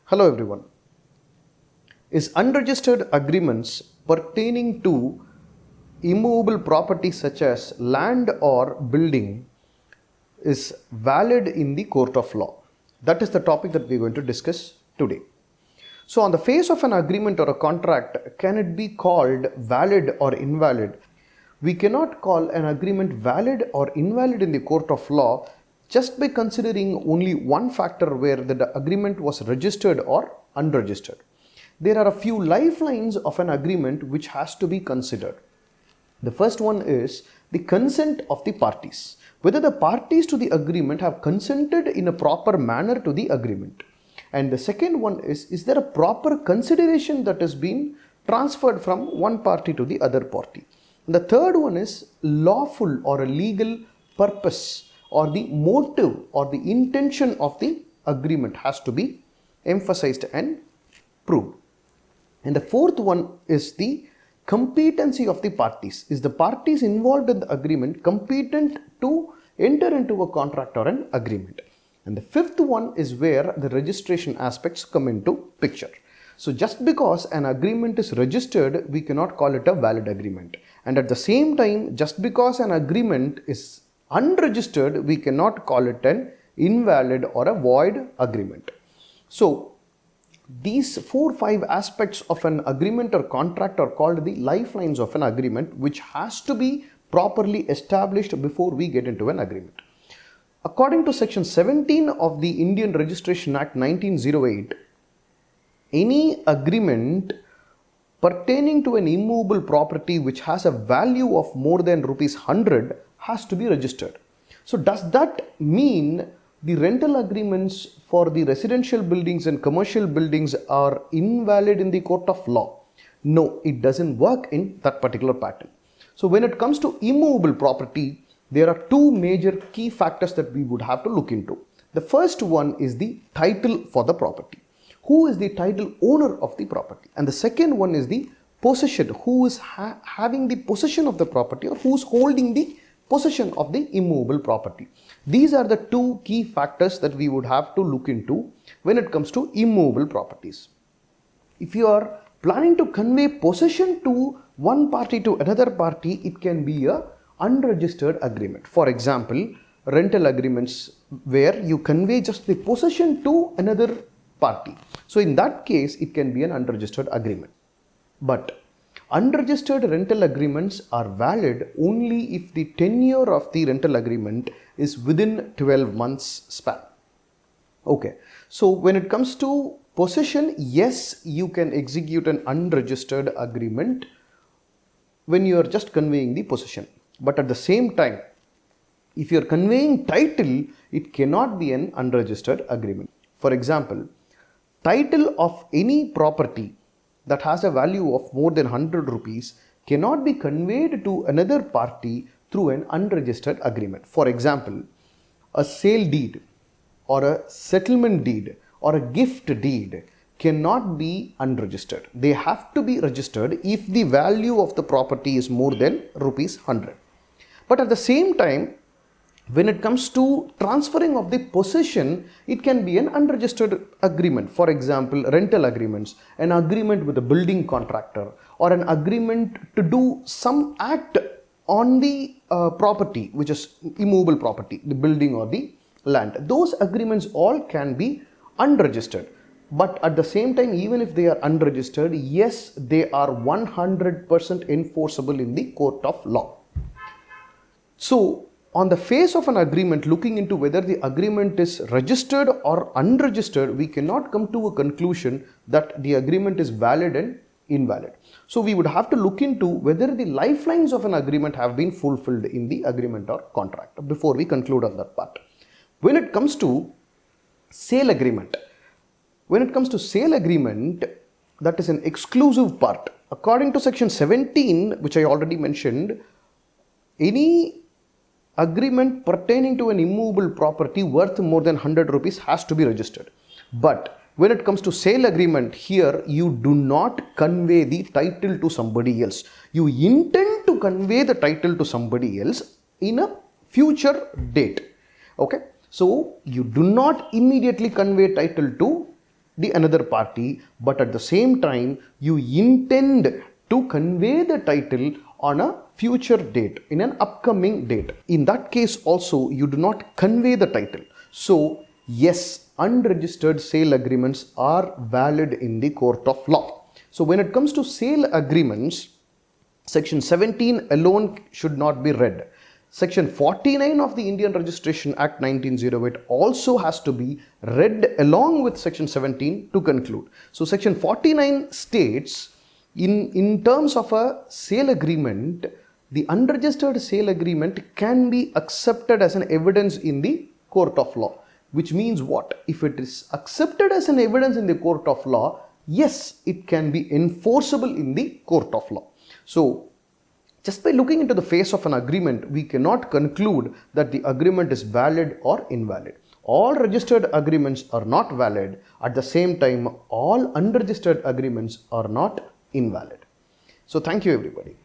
Hello everyone. Is unregistered agreements pertaining to immovable property such as land or building is valid in the court of law? That is the topic that we are going to discuss today. So on the face of an agreement or a contract, can it be called valid or invalid? We cannot call an agreement valid or invalid in the court of law just by considering only one factor where the agreement was registered or unregistered. There are a few lifelines of an agreement which has to be considered. The first one is the consent of the parties. Whether the parties to the agreement have consented in a proper manner to the agreement. And the second one is there a proper consideration that has been transferred from one party to the other party. And the third one is lawful or a legal purpose or the motive or the intention of the agreement has to be emphasized and proved. And the fourth one is the competency of the parties. Is the parties involved in the agreement competent to enter into a contract or an agreement? And the fifth one is where the registration aspects come into picture. So just because an agreement is registered, we cannot call it a valid agreement. And at the same time, just because an agreement is unregistered, we cannot call it an invalid or a void agreement. So these 4-5 aspects of an agreement or contract are called the lifelines of an agreement, which has to be properly established before we get into an agreement. According to section 17 of the Indian Registration Act 1908, any agreement pertaining to an immovable property which has a value of more than rupees 100 has to be registered. So does that mean the rental agreements for the residential buildings and commercial buildings are invalid in the court of law? No, it doesn't work in that particular pattern. So when it comes to immovable property, there are two major key factors that we would have to look into. The first one is the title for the property. Who is the title owner of the property? And the second one is the possession. Who is having the possession of the property, or who is holding the possession of the immovable property? These are the two key factors that we would have to look into when it comes to immovable properties. If you are planning to convey possession to one party to another party, it can be a unregistered agreement. For example, rental agreements where you convey just the possession to another party. So in that case, it can be an unregistered agreement. But unregistered rental agreements are valid only if the tenure of the rental agreement is within 12 months span. Okay, so when it comes to possession, yes, you can execute an unregistered agreement when you are just conveying the possession. But at the same time, if you are conveying title, it cannot be an unregistered agreement. For example, title of any property that has a value of more than 100 rupees cannot be conveyed to another party through an unregistered agreement. For example, a sale deed or a settlement deed or a gift deed cannot be unregistered. They have to be registered if the value of the property is more than rupees 100. But at the same time, when it comes to transferring of the possession, it can be an unregistered agreement. For example, rental agreements, an agreement with a building contractor, or an agreement to do some act on the property, which is immovable property, the building or the land. Those agreements all can be unregistered. But at the same time, even if they are unregistered, yes, they are 100% enforceable in the court of law. So on the face of an agreement, looking into whether the agreement is registered or unregistered, we cannot come to a conclusion that the agreement is valid and invalid. So we would have to look into whether the lifelines of an agreement have been fulfilled in the agreement or contract before we conclude on that part. When it comes to sale agreement, that is an exclusive part. According to section 17, which I already mentioned, any agreement pertaining to an immovable property worth more than 100 rupees has to be registered. But when it comes to sale agreement, here you do not convey the title to somebody else. You intend to convey the title to somebody else in a future date. Okay, so you do not immediately convey title to the another party, but at the same time you intend to convey the title on a future date, in an upcoming date. In that case also you do not convey the title. So yes, unregistered sale agreements are valid in the court of law. So when it comes to sale agreements, Section 17 alone should not be read. Section 49 of the Indian Registration Act 1908 also has to be read along with Section 17 to conclude. So Section 49 states, in terms of a sale agreement, the unregistered sale agreement can be accepted as an evidence in the court of law. Which means what? If it is accepted as an evidence in the court of law, yes, it can be enforceable in the court of law. So just by looking into the face of an agreement, we cannot conclude that the agreement is valid or invalid. All registered agreements are not valid. At the same time, all unregistered agreements are not invalid. So thank you everybody.